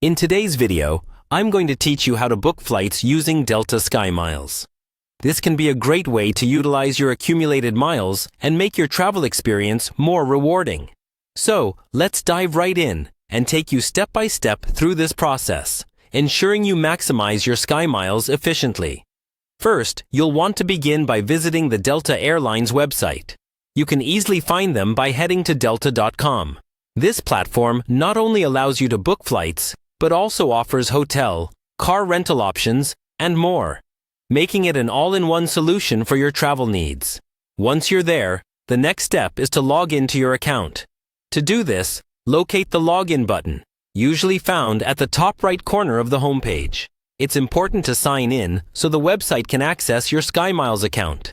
In today's video, I'm going to teach you how to book flights using Delta Skymiles. This can be a great way to utilize your accumulated miles and make your travel experience more rewarding. So, let's dive right in and take you step by step through this process, ensuring you maximize your Skymiles efficiently. First, you'll want to begin by visiting the Delta Airlines website. You can easily find them by heading to delta.com. This platform not only allows you to book flights, but also offers hotel, car rental options, and more, making it an all-in-one solution for your travel needs. Once you're there, the next step is to log into your account. To do this, locate the Login button, usually found at the top right corner of the homepage. It's important to sign in so the website can access your Skymiles account.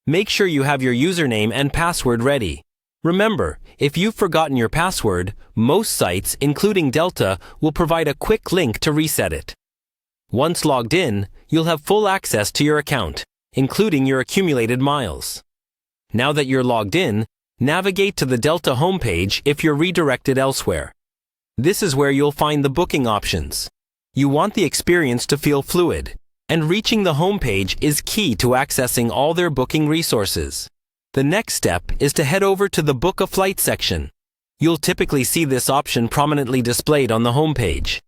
Make sure you have your username and password ready. Remember, if you've forgotten your password, most sites, including Delta, will provide a quick link to reset it. Once logged in, you'll have full access to your account, including your accumulated miles. Now that you're logged in, navigate to the Delta homepage if you're redirected elsewhere. This is where you'll find the booking options. You want the experience to feel fluid, and reaching the homepage is key to accessing all their booking resources. The next step is to head over to the Book a Flight section. You'll typically see this option prominently displayed on the homepage.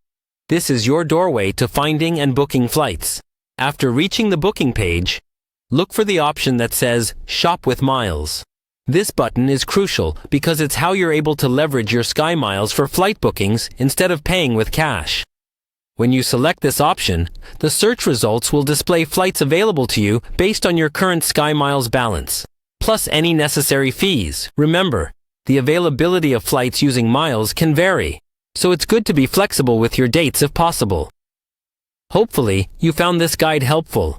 This is your doorway to finding and booking flights. After reaching the booking page, look for the option that says Shop with Miles. This button is crucial because it's how you're able to leverage your Skymiles for flight bookings instead of paying with cash. When you select this option, the search results will display flights available to you based on your current Skymiles balance, plus any necessary fees. Remember, the availability of flights using miles can vary, so it's good to be flexible with your dates if possible. Hopefully, you found this guide helpful.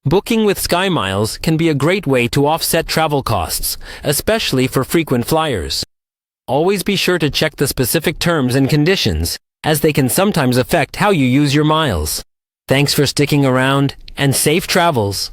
Booking with Skymiles can be a great way to offset travel costs, especially for frequent flyers. Always be sure to check the specific terms and conditions, as they can sometimes affect how you use your miles. Thanks for sticking around, and safe travels!